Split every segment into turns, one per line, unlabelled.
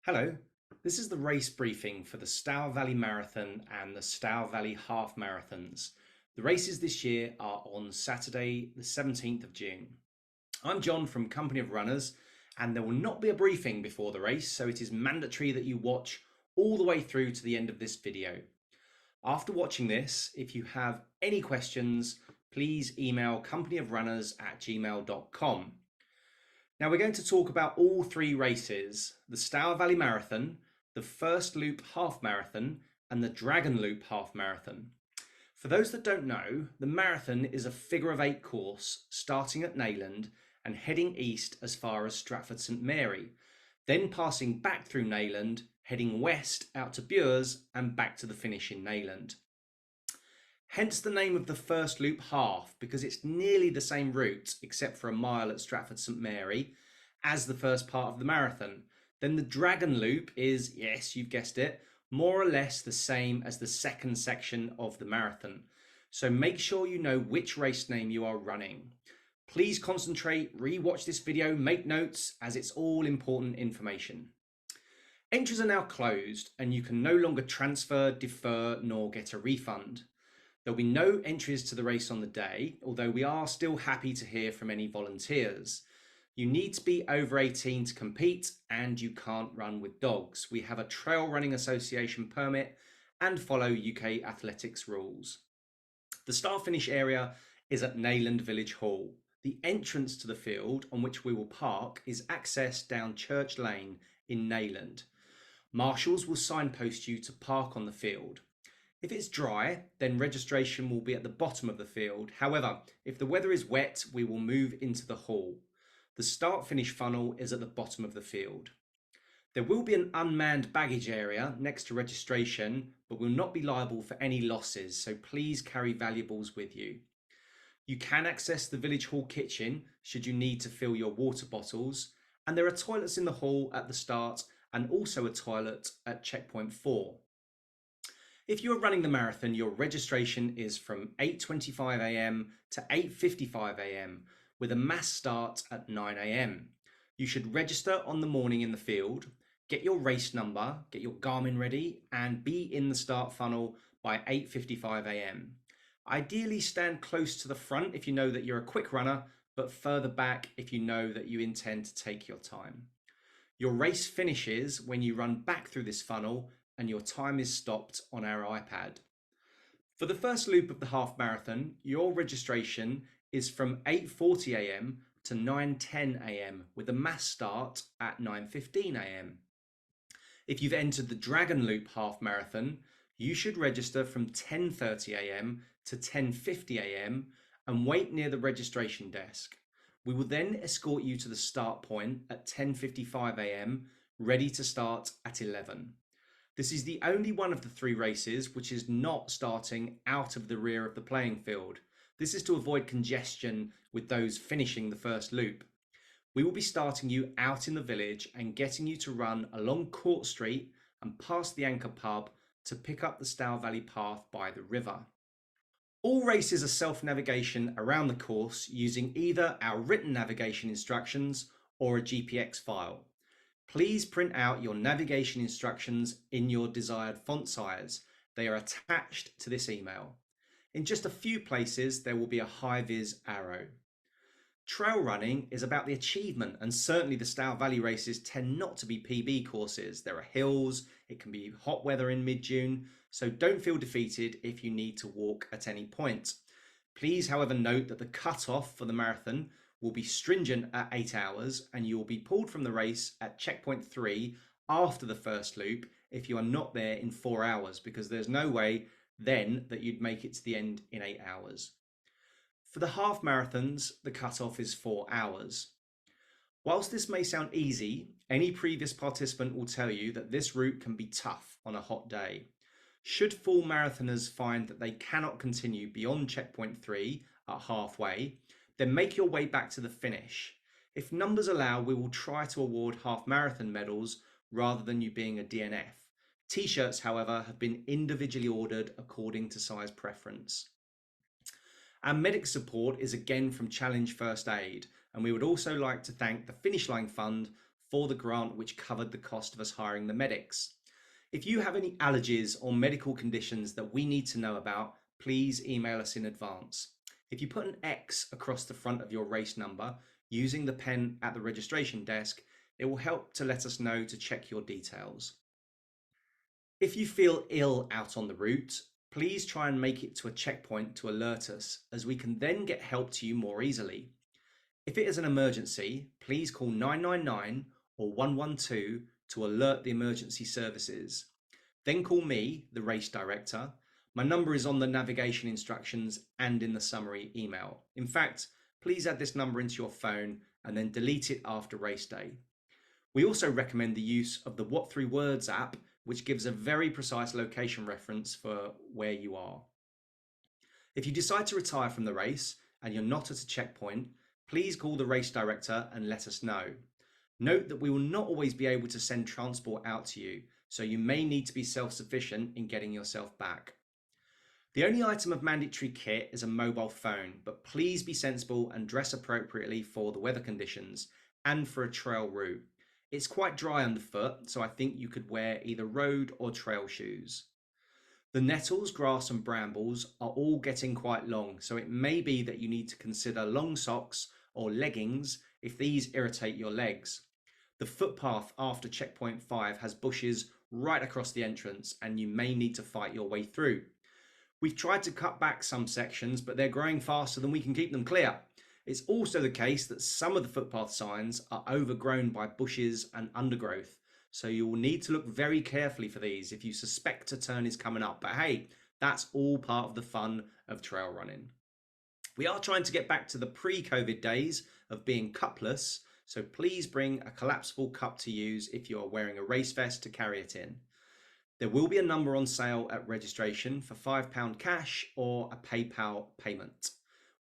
Hello, this is the race briefing for the Stour Valley Marathon and the Stour Valley Half Marathons. The races this year are on Saturday, the 17th of June. I'm John from Company of Runners, and there will not be a briefing before the race, so it is mandatory that you watch all the way through to the end of this video. After watching this, if you have any questions, please email companyofrunners@gmail.com. Now we're going to talk about all three races, the Stour Valley Marathon, the First Loop Half Marathon, and the Dragon Loop Half Marathon. For those that don't know, the marathon is a figure of eight course starting at Neyland and heading east as far as Stratford St Mary, then passing back through Neyland, heading west out to Bures and back to the finish in Neyland. Hence the name of the first loop half, because it's nearly the same route except for a mile at Stratford St Mary as the first part of the marathon. Then the Dragon Loop is, yes, you've guessed it, more or less the same as the second section of the marathon. So make sure you know which race name you are running. Please concentrate, re-watch this video, make notes, as it's all important information. Entries are now closed and you can no longer transfer, defer, nor get a refund. There'll be no entries to the race on the day, although we are still happy to hear from any volunteers. You need to be over 18 to compete, and you can't run with dogs. We have a Trail Running Association permit and follow UK athletics rules. The start finish area is at Neyland Village Hall. The entrance to the field on which we will park is accessed down Church Lane in Neyland. Marshals will signpost you to park on the field. If it's dry, then registration will be at the bottom of the field. However, if the weather is wet, we will move into the hall. The start-finish funnel is at the bottom of the field. There will be an unmanned baggage area next to registration, but will not be liable for any losses, so please carry valuables with you. You can access the village hall kitchen should you need to fill your water bottles, and there are toilets in the hall at the start and also a toilet at checkpoint 4. If you're running the marathon, your registration is from 8:25 a.m. to 8:55 a.m. with a mass start at 9 a.m. You should register on the morning in the field, get your race number, get your Garmin ready, and be in the start funnel by 8:55 a.m. Ideally, stand close to the front if you know that you're a quick runner, but further back if you know that you intend to take your time. Your race finishes when you run back through this funnel and your time is stopped on our iPad. For the first loop of the half marathon, your registration is from 8:40 a.m. to 9:10 a.m. with a mass start at 9:15 a.m. If you've entered the Dragon Loop half marathon, you should register from 10:30 a.m. to 10:50 a.m. and wait near the registration desk. We will then escort you to the start point at 10:55 a.m. ready to start at 11. This is the only one of the three races which is not starting out of the rear of the playing field. This is to avoid congestion with those finishing the first loop. We will be starting you out in the village and getting you to run along Court Street and past the Anchor pub to pick up the Stour Valley path by the river. All races are self-navigation around the course using either our written navigation instructions or a GPX file. Please print out your navigation instructions in your desired font size. They are attached to this email. In just a few places, there will be a high-vis arrow. Trail running is about the achievement, and certainly the Stour Valley races tend not to be PB courses. There are hills, it can be hot weather in mid-June, so don't feel defeated if you need to walk at any point. Please, however, note that the cut-off for the marathon will be stringent at 8 hours and you will be pulled from the race at checkpoint 3 after the first loop if you are not there in 4 hours, because there's no way then that you'd make it to the end in 8 hours. For the half marathons, the cutoff is 4 hours. Whilst this may sound easy, any previous participant will tell you that this route can be tough on a hot day. Should full marathoners find that they cannot continue beyond checkpoint 3 at halfway, then make your way back to the finish. If numbers allow, we will try to award half marathon medals rather than you being a DNF. T-shirts, however, have been individually ordered according to size preference. Our medic support is again from Challenge First Aid, and we would also like to thank the Finish Line Fund for the grant which covered the cost of us hiring the medics. If you have any allergies or medical conditions that we need to know about, please email us in advance. If you put an X across the front of your race number using the pen at the registration desk, it will help to let us know to check your details. If you feel ill out on the route, please try and make it to a checkpoint to alert us, as we can then get help to you more easily. If it is an emergency, please call 999 or 112 to alert the emergency services. Then call me, the race director. My number is on the navigation instructions and in the summary email. In fact, please add this number into your phone and then delete it after race day. We also recommend the use of the What 3 Words app, which gives a very precise location reference for where you are. If you decide to retire from the race and you're not at a checkpoint, please call the race director and let us know. Note that we will not always be able to send transport out to you, so you may need to be self-sufficient in getting yourself back. The only item of mandatory kit is a mobile phone, but please be sensible and dress appropriately for the weather conditions and for a trail route. It's quite dry underfoot, so I think you could wear either road or trail shoes. The nettles, grass and brambles are all getting quite long, so it may be that you need to consider long socks or leggings if these irritate your legs. The footpath after checkpoint 5 has bushes right across the entrance, and you may need to fight your way through. We've tried to cut back some sections, but they're growing faster than we can keep them clear. It's also the case that some of the footpath signs are overgrown by bushes and undergrowth, so you will need to look very carefully for these if you suspect a turn is coming up. But hey, that's all part of the fun of trail running. We are trying to get back to the pre-COVID days of being cupless, so please bring a collapsible cup to use if you are wearing a race vest to carry it in. There will be a number on sale at registration for £5 cash or a PayPal payment.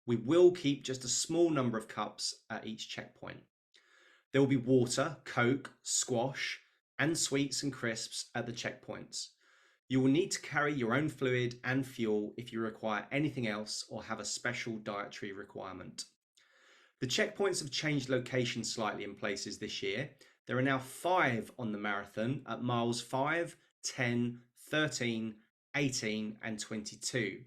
We will keep just a small number of cups at each checkpoint. There will be water, Coke, squash, and sweets and crisps at the checkpoints. You will need to carry your own fluid and fuel if you require anything else or have a special dietary requirement. The checkpoints have changed location slightly in places this year. There are now 5 on the marathon at miles 5, 10, 13, 18 and 22.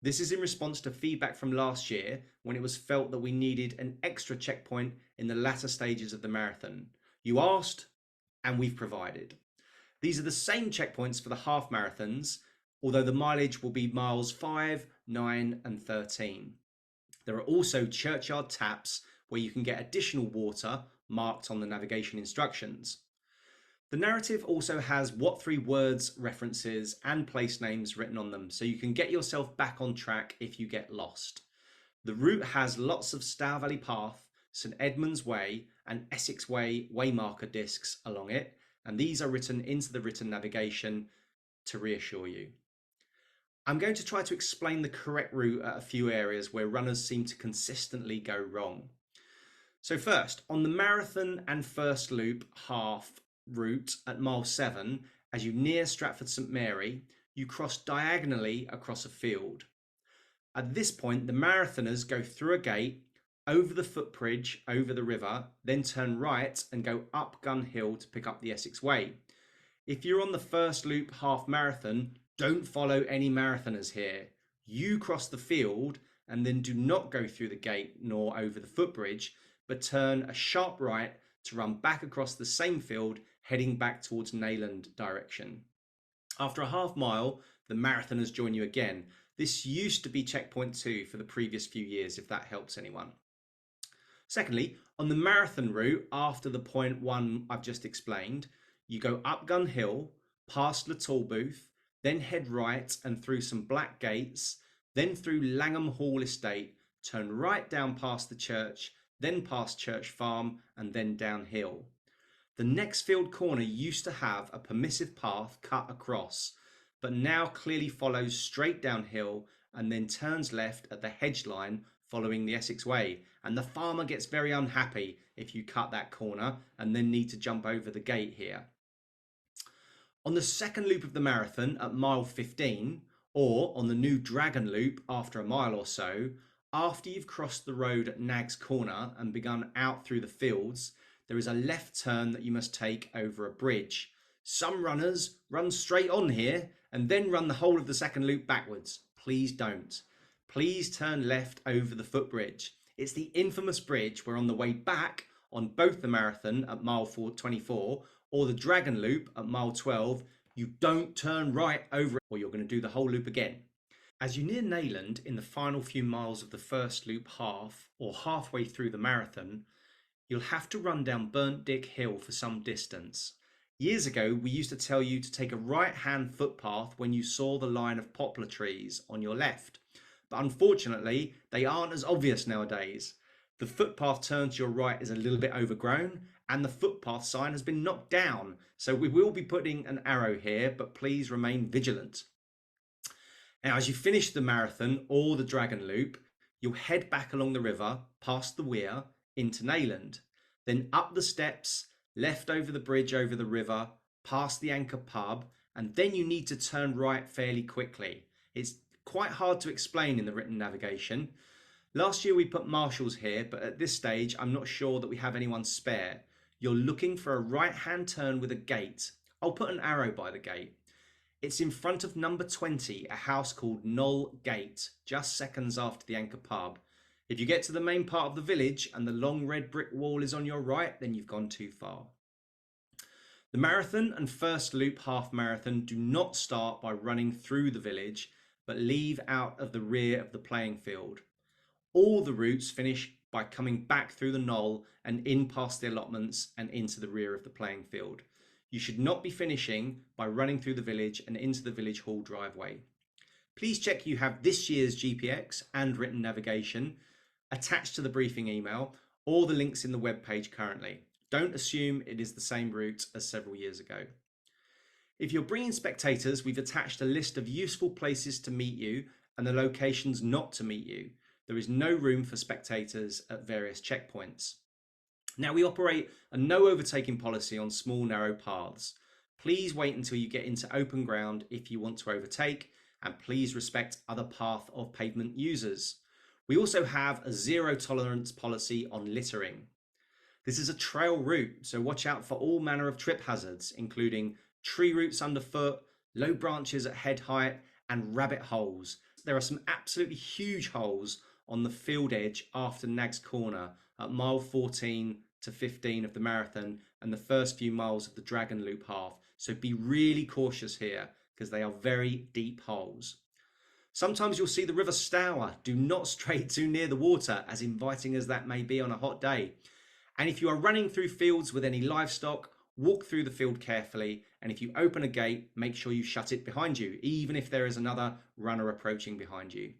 This is in response to feedback from last year when it was felt that we needed an extra checkpoint in the latter stages of the marathon. You asked and we've provided. These are the same checkpoints for the half marathons, although the mileage will be miles 5, 9 and 13. There are also churchyard taps where you can get additional water marked on the navigation instructions. The narrative also has What 3 Words references and place names written on them, so you can get yourself back on track if you get lost. The route has lots of Stour Valley Path, St Edmunds Way and Essex Way waymarker discs along it, and these are written into the written navigation to reassure you. I'm going to try to explain the correct route at a few areas where runners seem to consistently go wrong. So first, on the marathon and first loop half route at mile 7, as you near Stratford St Mary, you cross diagonally across a field. At this point, the marathoners go through a gate, over the footbridge, over the river, then turn right and go up Gun Hill to pick up the Essex Way. If you're on the first loop half marathon, don't follow any marathoners here. You cross the field and then do not go through the gate nor over the footbridge, but turn a sharp right to run back across the same field, heading back towards Neyland direction. After a half mile, the marathoners join you again. This used to be checkpoint 2 for the previous few years, if that helps anyone. Secondly, on the marathon route, after the point 1 I've just explained, you go up Gun Hill, past the Tolbooth, then head right and through some black gates, then through Langham Hall Estate, turn right down past the church, then past Church Farm and then downhill. The next field corner used to have a permissive path cut across, but now clearly follows straight downhill and then turns left at the hedge line following the Essex Way, and the farmer gets very unhappy if you cut that corner and then need to jump over the gate here. On the second loop of the marathon at mile 15, or on the new Dragon loop after a mile or so, after you've crossed the road at Nag's Corner and begun out through the fields, there is a left turn that you must take over a bridge. Some runners run straight on here and then run the whole of the second loop backwards. Please don't. Please turn left over the footbridge. It's the infamous bridge where on the way back on both the marathon at mile 24 or the Dragon Loop at mile 12, you don't turn right over it or you're going to do the whole loop again. As you near Neyland in the final few miles of the first loop half or halfway through the marathon, you'll have to run down Burnt Dick Hill for some distance. Years ago, we used to tell you to take a right-hand footpath when you saw the line of poplar trees on your left. But unfortunately, they aren't as obvious nowadays. The footpath turn to your right is a little bit overgrown and the footpath sign has been knocked down. So we will be putting an arrow here, but please remain vigilant. Now, as you finish the marathon or the Dragon Loop, you'll head back along the river, past the weir, into Neyland. Then up the steps, left over the bridge over the river, past the Anchor pub, and then you need to turn right fairly quickly. It's quite hard to explain in the written navigation. Last year we put marshals here, but at this stage I'm not sure that we have anyone spare. You're looking for a right-hand turn with a gate. I'll put an arrow by the gate. It's in front of number 20, a house called Knoll Gate, just seconds after the Anchor pub. If you get to the main part of the village and the long red brick wall is on your right, then you've gone too far. The marathon and first loop half marathon do not start by running through the village, but leave out of the rear of the playing field. All the routes finish by coming back through the knoll and in past the allotments and into the rear of the playing field. You should not be finishing by running through the village and into the village hall driveway. Please check you have this year's GPX and written navigation attached to the briefing email or the links in the web page currently. Don't assume it is the same route as several years ago. If you're bringing spectators, we've attached a list of useful places to meet you and the locations not to meet you. There is no room for spectators at various checkpoints. Now, we operate a no overtaking policy on small narrow paths. Please wait until you get into open ground if you want to overtake, and please respect other path of pavement users. We also have a zero tolerance policy on littering. This is a trail route, so watch out for all manner of trip hazards, including tree roots underfoot, low branches at head height, and rabbit holes. There are some absolutely huge holes on the field edge after Nag's Corner at mile 14 to 15 of the marathon and the first few miles of the Dragon Loop half. So be really cautious here because they are very deep holes. Sometimes you'll see the River Stour. Do not stray too near the water, as inviting as that may be on a hot day. And if you are running through fields with any livestock, walk through the field carefully. And if you open a gate, make sure you shut it behind you, even if there is another runner approaching behind you.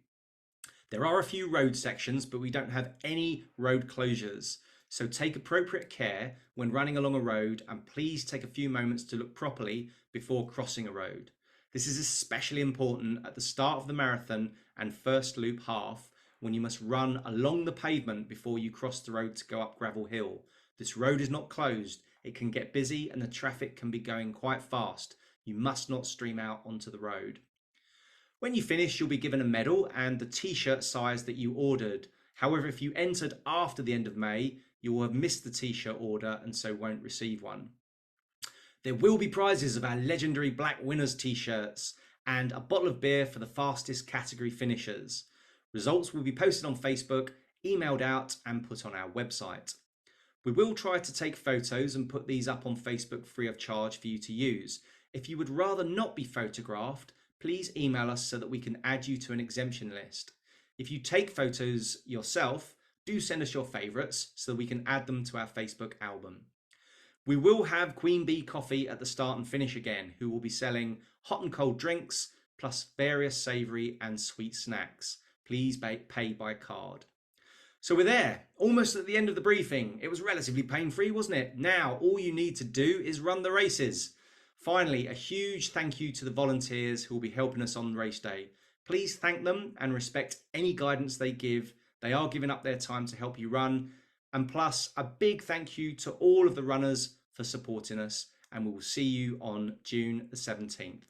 There are a few road sections, but we don't have any road closures. So take appropriate care when running along a road, and please take a few moments to look properly before crossing a road. This is especially important at the start of the marathon and first loop half, when you must run along the pavement before you cross the road to go up Gravel Hill. This road is not closed. It can get busy and the traffic can be going quite fast. You must not stream out onto the road. When you finish, you'll be given a medal and the t-shirt size that you ordered. However, if you entered after the end of May, you will have missed the t-shirt order and so won't receive one. There will be prizes of our legendary Black Winners t-shirts and a bottle of beer for the fastest category finishers. Results will be posted on Facebook, emailed out and put on our website. We will try to take photos and put these up on Facebook free of charge for you to use. If you would rather not be photographed, please email us so that we can add you to an exemption list. If you take photos yourself, do send us your favourites so that we can add them to our Facebook album. We will have Queen Bee Coffee at the start and finish again, who will be selling hot and cold drinks, plus various savoury and sweet snacks. Please pay by card. So we're there, almost at the end of the briefing. It was relatively pain-free, wasn't it? Now, all you need to do is run the races. Finally, a huge thank you to the volunteers who will be helping us on race day. Please thank them and respect any guidance they give. They are giving up their time to help you run. And plus, a big thank you to all of the runners for supporting us. And we will see you on June the 17th.